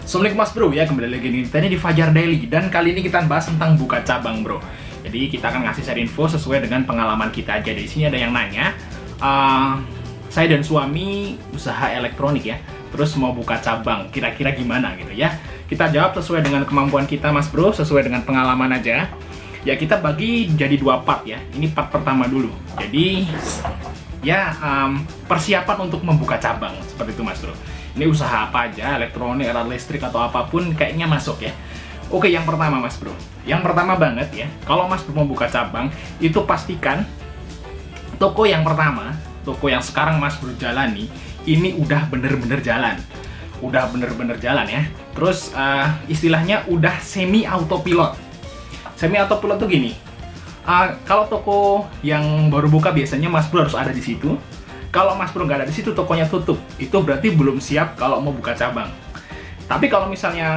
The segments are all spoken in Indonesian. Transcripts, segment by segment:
Assalamualaikum Mas Bro, ya kembali lagi nih kita ini di Fajar Daily. Dan kali ini kita bahas tentang buka cabang bro. Jadi kita akan ngasih share info sesuai dengan pengalaman kita aja. Di sini ada yang nanya, saya dan suami usaha elektronik ya, terus mau buka cabang, kira-kira gimana gitu ya. Kita jawab sesuai dengan kemampuan kita Mas Bro, sesuai dengan pengalaman aja. Ya kita bagi jadi dua part ya. Ini part pertama dulu. Jadi ya persiapan untuk membuka cabang seperti itu Mas Bro. Ini usaha apa aja, elektronik, alat listrik atau apapun kayaknya masuk ya. Oke, yang pertama Mas Bro. Yang pertama banget ya, kalau Mas Bro mau buka cabang, itu pastikan toko yang pertama, toko yang sekarang Mas Bro jalani, ini udah bener-bener jalan. Udah bener-bener jalan ya. Terus istilahnya udah semi autopilot. Semi autopilot tuh gini. Kalau toko yang baru buka biasanya Mas Bro harus ada di situ. Kalau Mas Bro nggak ada di situ, tokonya tutup. Itu berarti belum siap kalau mau buka cabang. Tapi kalau misalnya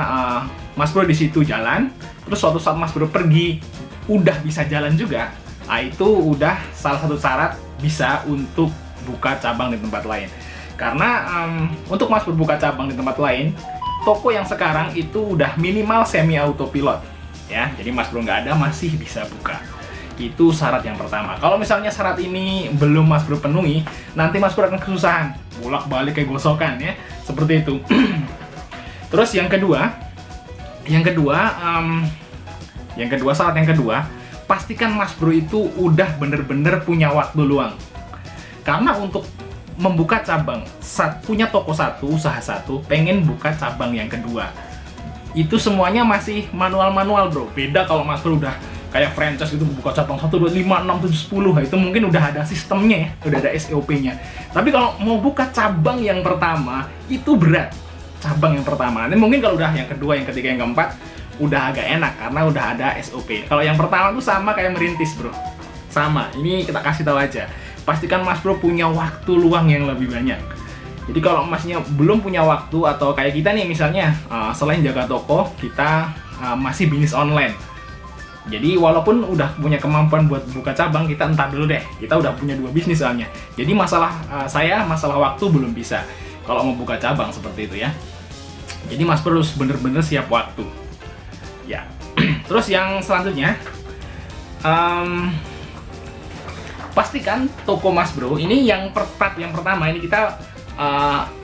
Mas Bro di situ jalan, terus suatu saat Mas Bro pergi, udah bisa jalan juga, itu udah salah satu syarat bisa untuk buka cabang di tempat lain. Karena untuk Mas Bro buka cabang di tempat lain, toko yang sekarang itu udah minimal semi autopilot. Ya, jadi Mas Bro nggak ada masih bisa buka. Itu syarat yang pertama. Kalau misalnya syarat ini belum Mas Bro penuhi, nanti Mas Bro akan kesusahan, bolak-balik kayak gosokan ya, seperti itu. Terus yang kedua, syarat yang kedua, pastikan Mas Bro itu udah bener-bener punya waktu luang. Karena untuk membuka cabang, punya toko satu, usaha satu, pengen buka cabang yang kedua, itu semuanya masih manual-manual bro. Beda kalau Mas Bro udah kayak franchise gitu, buka cabang 1, 2, 5, 6, 7, 10, itu mungkin udah ada sistemnya ya, udah ada SOP-nya. Tapi kalau mau buka cabang yang pertama, itu berat. Cabang yang pertama, nanti mungkin kalau udah yang kedua, yang ketiga, yang keempat, udah agak enak karena udah ada SOP. Kalau yang pertama tuh sama kayak merintis bro. Sama, ini kita kasih tahu aja. Pastikan Mas Bro punya waktu luang yang lebih banyak. Jadi kalau masnya belum punya waktu, atau kayak kita nih misalnya, selain jaga toko, kita masih bisnis online. Jadi walaupun udah punya kemampuan buat buka cabang, kita entar dulu deh. Kita udah punya 2 bisnis soalnya. Jadi masalah waktu belum bisa kalau mau buka cabang seperti itu ya. Jadi Mas Bro harus bener-bener siap waktu. Ya. Terus yang selanjutnya, pastikan toko Mas Bro ini yang pertama ini kita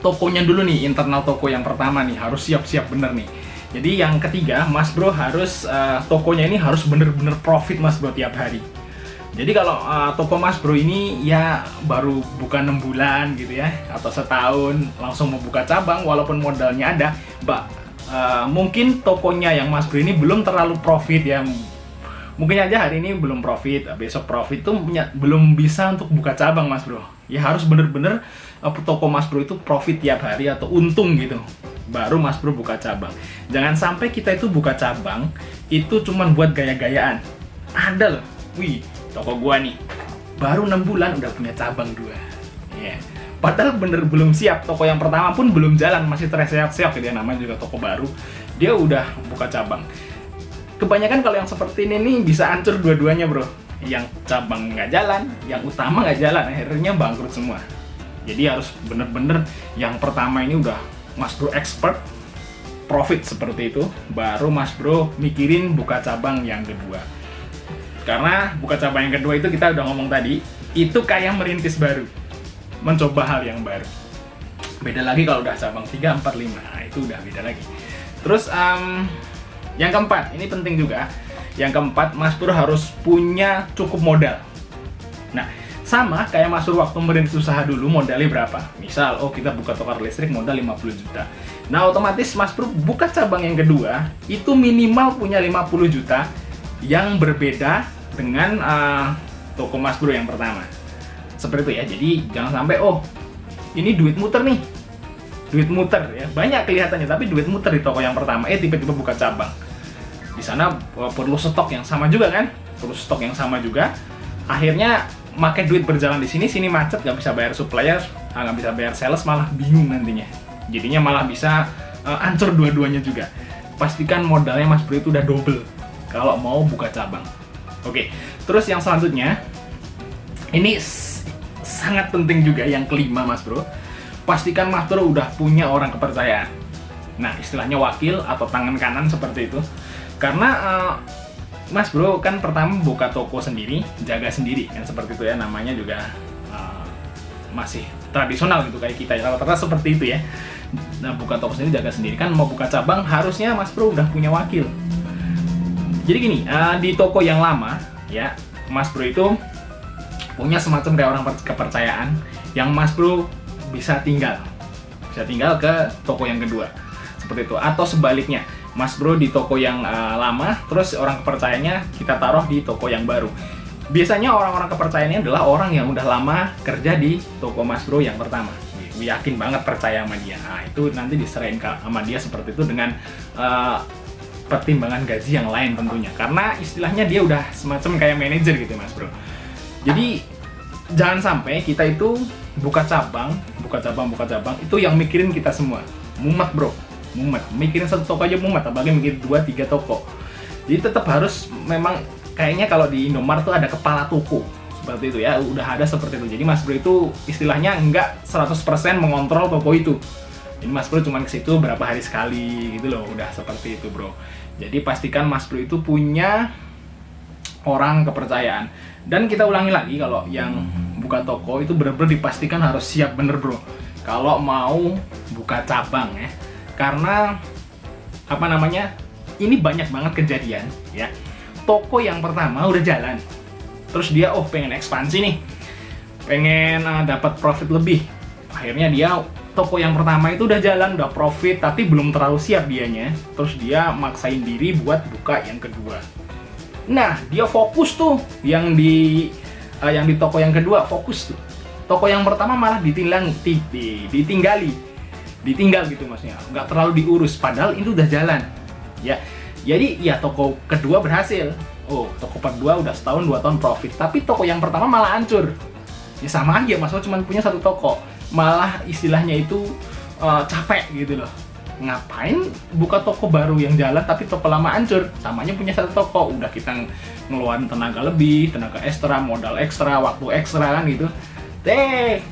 tokonya dulu nih, internal toko yang pertama nih harus siap-siap bener nih. Jadi yang ketiga, Mas Bro harus tokonya ini harus bener-bener profit Mas Bro tiap hari. Jadi kalau toko Mas Bro ini ya baru buka 6 bulan gitu ya, atau setahun langsung mau buka cabang walaupun modalnya ada, mungkin tokonya yang Mas Bro ini belum terlalu profit ya. Mungkin aja hari ini belum profit, besok profit tuh belum bisa untuk buka cabang Mas Bro. Ya harus bener-bener toko Mas Bro itu profit tiap hari atau untung gitu, baru Mas Bro buka cabang. Jangan sampai kita itu buka cabang itu cuman buat gaya-gayaan. Ada loh, wih toko gua nih baru 6 bulan udah punya cabang 2 ya. Padahal belum siap, toko yang pertama pun belum jalan, masih terseok-seok gitu ya, namanya juga toko baru, dia udah buka cabang. Kebanyakan kalau yang seperti ini nih bisa hancur dua-duanya bro. Yang cabang nggak jalan, yang utama nggak jalan, akhirnya bangkrut semua. Jadi harus bener-bener yang pertama ini udah Mas Bro expert, profit seperti itu, baru Mas Bro mikirin buka cabang yang kedua. Karena buka cabang yang kedua itu kita udah ngomong tadi, itu kayak merintis baru, mencoba hal yang baru. Beda lagi kalau udah cabang 3, 4, 5, nah, itu udah beda lagi. Terus yang keempat, ini penting juga. Yang keempat, Mas Bro harus punya cukup modal. Nah, sama kayak Mas Bro waktu merintis usaha dulu, modalnya berapa? Misal, kita buka toko listrik modal 50 juta. Nah, otomatis Mas Bro buka cabang yang kedua, itu minimal punya 50 juta yang berbeda dengan toko Mas Bro yang pertama. Seperti itu ya, jadi jangan sampai, ini duit muter nih. Duit muter ya, banyak kelihatannya, tapi duit muter di toko yang pertama, tiba-tiba buka cabang. Di sana perlu stok yang sama juga kan? Perlu stok yang sama juga. Akhirnya pakai duit berjalan di sini macet, nggak bisa bayar supplier, nggak bisa bayar sales, malah bingung nantinya. Jadinya malah bisa hancur dua-duanya juga. Pastikan modalnya Mas Bro itu udah double kalau mau buka cabang. Oke, terus yang selanjutnya, ini sangat penting juga yang kelima Mas Bro. Pastikan Mas Bro udah punya orang kepercayaan. Nah, istilahnya wakil atau tangan kanan seperti itu. Karena Mas Bro kan pertama buka toko sendiri, jaga sendiri kan seperti itu ya, namanya juga masih tradisional gitu kayak kita ya, rata-rata seperti itu ya. Nah, buka toko sendiri, jaga sendiri, kan mau buka cabang harusnya Mas Bro udah punya wakil. Jadi gini, di toko yang lama ya, Mas Bro itu punya semacam kayak orang kepercayaan yang Mas Bro bisa tinggal ke toko yang kedua seperti itu, atau sebaliknya Mas Bro di toko yang lama, terus orang kepercayaannya kita taruh di toko yang baru. Biasanya orang-orang kepercayaannya adalah orang yang udah lama kerja di toko Mas Bro yang pertama, yakin banget percaya sama dia. Nah, itu nanti diserahin sama dia seperti itu dengan pertimbangan gaji yang lain tentunya, karena istilahnya dia udah semacam kayak manajer gitu Mas Bro. Jadi jangan sampai kita itu buka cabang itu yang mikirin kita semua. Mumet bro, mumet. Mikirin satu toko aja mumet, apalagi mikir 2-3 toko. Jadi tetap harus, memang kayaknya kalau di Indomaret tuh ada kepala toko seperti itu ya, udah ada seperti itu. Jadi Mas Bro itu istilahnya nggak 100% mengontrol toko itu. Jadi Mas Bro cuma ke situ berapa hari sekali gitu loh, udah seperti itu bro. Jadi pastikan Mas Bro itu punya orang kepercayaan. Dan kita ulangi lagi, kalau yang buka toko itu benar-benar dipastikan harus siap bener bro kalau mau buka cabang ya. Karena apa namanya, ini banyak banget kejadian ya, toko yang pertama udah jalan, terus dia pengen ekspansi nih, pengen dapat profit lebih. Akhirnya dia toko yang pertama itu udah jalan, udah profit, tapi belum terlalu siap dianya, terus dia maksain diri buat buka yang kedua. Nah, dia fokus tuh yang di toko yang kedua, fokus tuh. Toko yang pertama malah ditinggal gitu maksudnya, nggak terlalu diurus, padahal itu udah jalan ya. Jadi ya toko kedua berhasil, toko kedua udah setahun 2 tahun profit, tapi toko yang pertama malah hancur. Ya sama aja, Mas Bro cuma punya satu toko, malah istilahnya itu capek gitu loh. Ngapain buka toko baru yang jalan tapi toko lama hancur? Samanya punya satu toko, udah kita ngeluarin tenaga lebih, tenaga ekstra, modal ekstra, waktu ekstra kan gitu.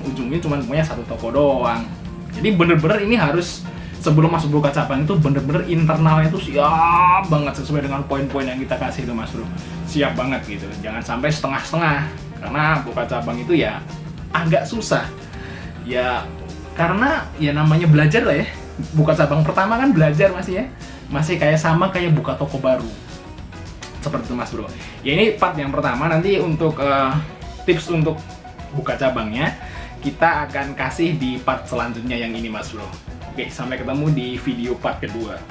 Ujungnya cuma punya satu toko doang. Jadi bener-bener ini harus, sebelum masuk buka cabang itu bener-bener internalnya itu siap banget sesuai dengan poin-poin yang kita kasih itu Mas Bro. Siap banget gitu, jangan sampai setengah-setengah. Karena buka cabang itu ya agak susah. Ya karena ya namanya belajar lah ya. Buka cabang pertama kan belajar masih kayak sama kayak buka toko baru seperti itu Mas Bro. Ya ini part yang pertama, nanti untuk tips untuk buka cabangnya kita akan kasih di part selanjutnya yang ini Mas Bro. Oke, sampai ketemu di video part kedua.